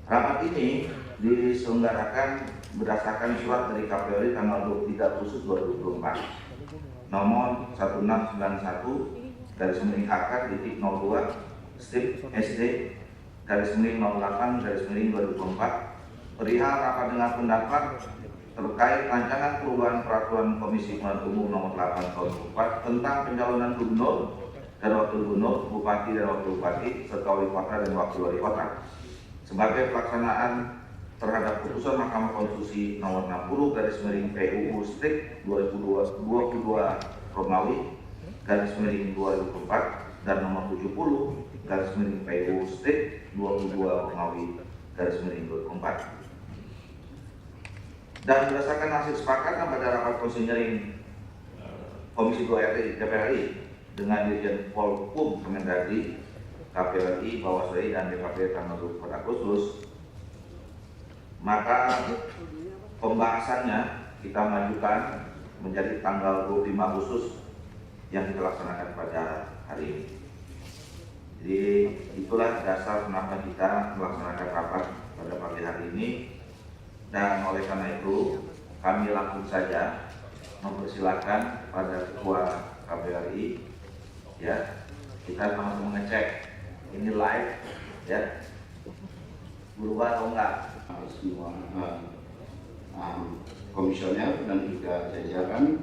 Rapat ini diselenggarakan berdasarkan surat dari KPU RI tanggal 23 Agustus 2024 nomor 1691-02/SD/08/2024 perihal rapat dengar pendapat terkait rancangan perubahan peraturan Komisi Pemilihan Umum nomor 8 tahun 2004 tentang pencalonan gubernur dan wakil gubernur, bupati dan wakil bupati, serta wali kota dan wakil wali kota sebagai pelaksanaan terhadap putusan Mahkamah Konstitusi nomor 60/PUU Strik 2022 Romawi /2004 dan nomor 70/PUU Strik 22 Romawi /2024. Dan berdasarkan hasil kesepakatan pada rapat konsinyering Komisi 2 DPR RI dengan Dirjen Polhum Kemendagri, KPU RI, Bawaslu dan DKP tanggal 24 Agustus, maka pembahasannya kita majukan menjadi tanggal 25 Agustus yang kita laksanakan pada hari ini. Jadi itulah dasar kenapa kita melaksanakan rapat pada pagi hari ini, dan oleh karena itu kami langsung saja mempersilahkan pada Ketua KPU RI, ya, kita sama-sama mengecek ini live, ya, berubah atau enggak. Semua komisioner dan juga jajaran,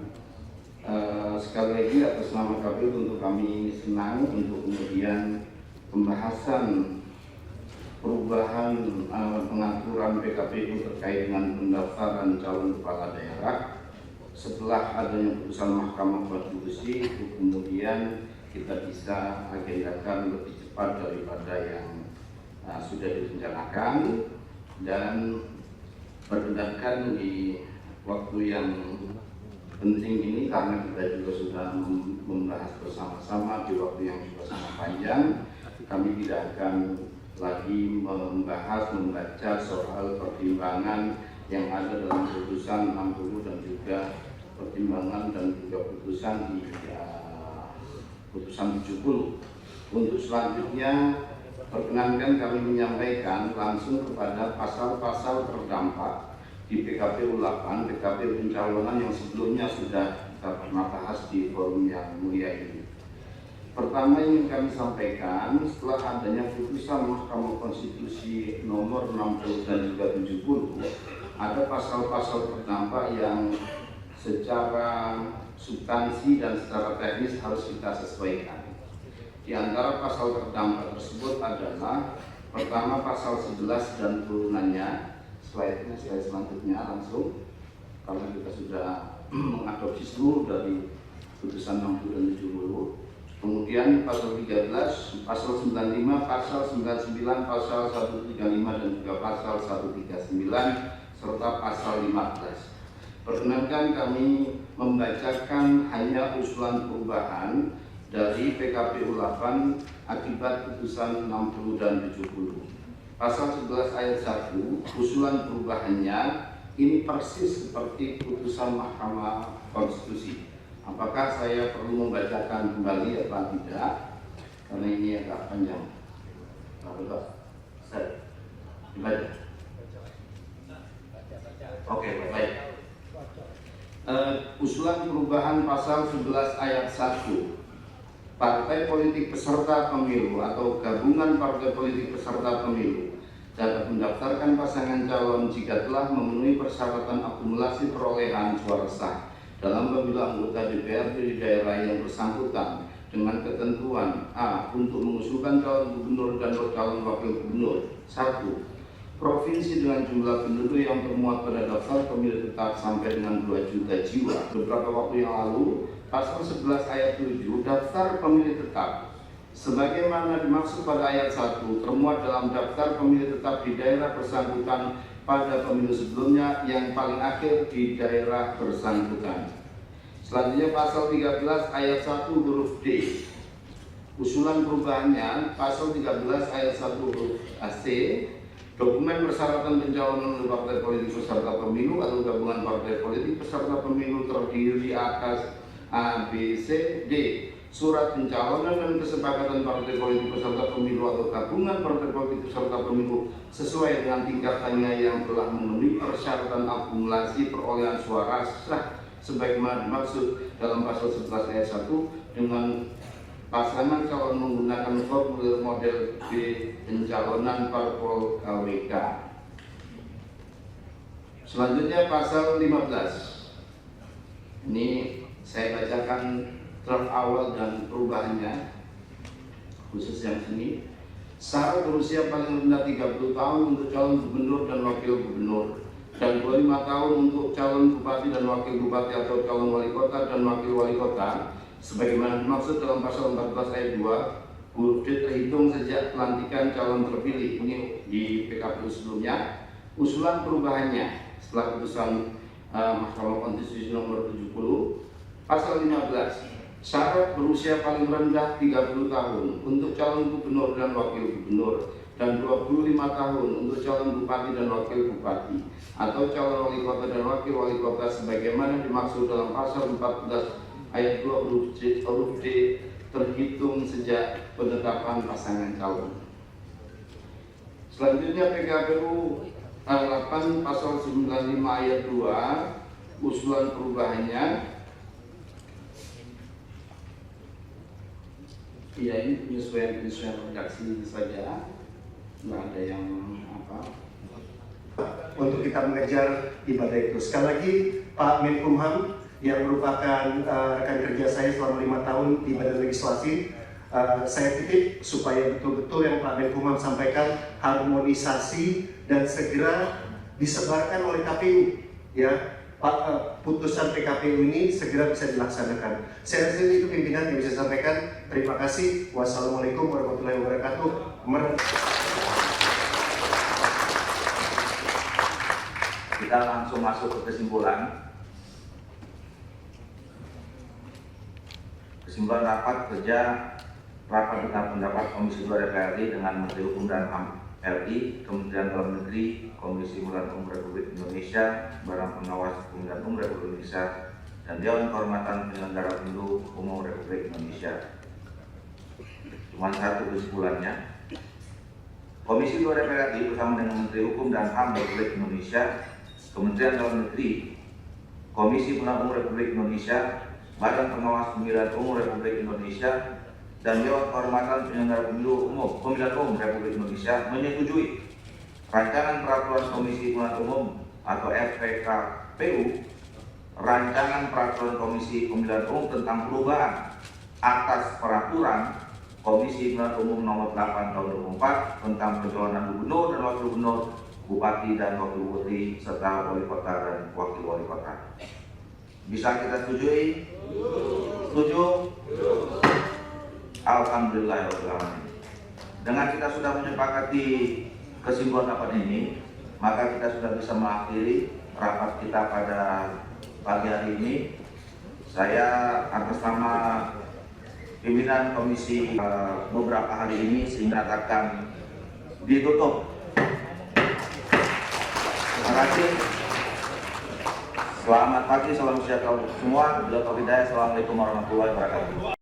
sekali lagi atas nama KPU tentu kami senang untuk kemudian pembahasan perubahan pengaturan PKPU terkait dengan pendaftaran calon kepala daerah setelah adanya putusan Mahkamah Konstitusi, itu kemudian kita bisa agendakan lebih cepat daripada yang sudah direncanakan, dan berdasarkan di waktu yang penting ini karena kita juga sudah membahas bersama-sama di waktu yang sudah sangat panjang. Kami tidak akan lagi membaca soal pertimbangan yang ada dalam putusan 60 dan juga pertimbangan dan juga putusan di putusan 70. Untuk selanjutnya, perkenankan kami menyampaikan langsung kepada pasal-pasal terdampak di PKPU 8, PKPU pencalonan yang sebelumnya sudah kita pernah bahas di forum yang mulia ini. Pertama yang kami sampaikan, setelah adanya putusan Mahkamah Konstitusi nomor 60 dan juga 70, ada pasal-pasal terdampak yang secara substansi dan secara teknis harus kita sesuaikan. Di antara pasal terdampak tersebut adalah pertama pasal 11 dan turunannya, slide selanjutnya langsung, karena kita sudah mengadopsi seluruh dari putusan 60 dan 70. Kemudian pasal 13, pasal 95, pasal 99, pasal 135 dan juga pasal 139 serta pasal 15. Perkenankan kami membacakan hanya usulan perubahan dari PKPU 8 akibat putusan 60 dan 70. Pasal 11 ayat 1, usulan perubahannya ini persis seperti putusan Mahkamah Konstitusi. Apakah saya perlu membacakan kembali atau tidak? Karena ini agak panjang. Saya dibaca. Oke, baik. Usulan perubahan pasal 11 ayat 1. Partai politik peserta pemilu atau gabungan partai politik peserta pemilu dapat mendaftarkan pasangan calon jika telah memenuhi persyaratan akumulasi perolehan suara sah dalam pemilu anggota DPRD di daerah yang bersangkutan dengan ketentuan A. Untuk mengusulkan calon gubernur dan calon wakil gubernur. 1. Provinsi dengan jumlah penduduk yang termuat pada daftar pemilih tetap sampai dengan 2 juta jiwa. Beberapa waktu yang lalu, pasal 11 ayat 7, daftar pemilih tetap sebagaimana dimaksud pada ayat 1 termuat dalam daftar pemilih tetap di daerah bersangkutan pada pemilu sebelumnya yang paling akhir di daerah bersangkutan. Selanjutnya pasal 13 ayat 1 huruf D. Usulan perubahannya pasal 13 ayat 1 huruf C. Dokumen persyaratan pencalonan oleh partai politik peserta pemilu atau gabungan partai politik peserta pemilu terdiri atas A, B, C, D. surat pencalonan dan kesepakatan partai politik peserta pemilu atau gabungan partai politik peserta pemilu sesuai dengan tingkatannya yang telah memenuhi persyaratan akumulasi perolehan suara sah sebagaimana dimaksud dalam pasal 11 ayat 1 dengan pasangan calon menggunakan formulir model B pencalonan parpol KWK. Selanjutnya pasal 15. Ini saya bacakan draft awal dan perubahannya, khusus yang ini. Syarat berusia paling rendah 30 tahun untuk calon gubernur dan wakil gubernur, dan 25 tahun untuk calon bupati dan wakil bupati atau calon wali kota dan wakil wali kota sebagaimana dimaksud dalam pasal 14 ayat 2 huruf D terhitung sejak pelantikan calon terpilih. Ini di PKPU sebelumnya. Usulan perubahannya setelah putusan Mahkamah Konstitusi nomor 70, pasal 15, syarat berusia paling rendah 30 tahun untuk calon gubernur dan wakil gubernur, dan 25 tahun untuk calon bupati dan wakil bupati atau calon wali kota dan wakil wali kota sebagaimana dimaksud dalam pasal 14 ayat 2 huruf D terhitung sejak penetapan pasangan calon. Selanjutnya PKPU 8 pasal 95 ayat 2 usulan perubahannya. Ya, ini penyesuaian redaksi saja, nggak ada yang apa. Untuk kita mengejar ibadah itu. Sekali lagi Pak Menkumham yang merupakan rekan kerja saya selama 5 tahun di Badan Legislasi, saya titip supaya betul-betul yang Pak Menkumham sampaikan harmonisasi dan segera disebarkan oleh KPU, ya. Putusan PKPU ini segera bisa dilaksanakan. Saya rasa itu pimpinan yang bisa sampaikan. Terima kasih. Wassalamualaikum warahmatullahi wabarakatuh. Kita langsung masuk ke kesimpulan. Kesimpulan rapat kerja rapat dengan pendapat Komisi 2 DPR RI dengan Menteri Hukum dan HAM RI, Kementerian Dalam Negeri, Komisi Pemilihan Umum Republik Indonesia, Badan Pengawas Pemilihan Umum Republik Indonesia, dan Dewan Kehormatan Penyelenggara Pemilu Umum Republik Indonesia. Cuma satu kesimpulannya. Komisi 2 DPR RI bersama dengan Menteri Hukum dan HAM Republik Indonesia, Kementerian Dalam Negeri, Komisi Pemilihan Umum Republik Indonesia, Badan Pengawas Pemilihan Umum Republik Indonesia, dan Dewan Kehormatan Penyelenggara Pemilihan Umum Republik Indonesia menyetujui Rancangan Peraturan Komisi Pemilihan Umum atau RPKPU, Rancangan Peraturan Komisi Pemilihan Umum tentang perubahan atas Peraturan Komisi Pemilihan Umum Nomor 8 Tahun 2004 tentang pencalonan gubernur dan wakil gubernur, bupati dan wakil bupati serta wali kota dan wakil wali kota. Bisa kita setujui? Setuju? Alhamdulillahirrahmanirrahim. Dengan kita sudah menyepakati kesimpulan rapat ini, maka kita sudah bisa mengakhiri rapat kita pada pagi hari ini. Saya atas nama pimpinan komisi beberapa hari ini sehingga akan ditutup. Terima kasih. Selamat pagi, salam sejahtera untuk semua. Bila Assalamualaikum warahmatullahi wabarakatuh.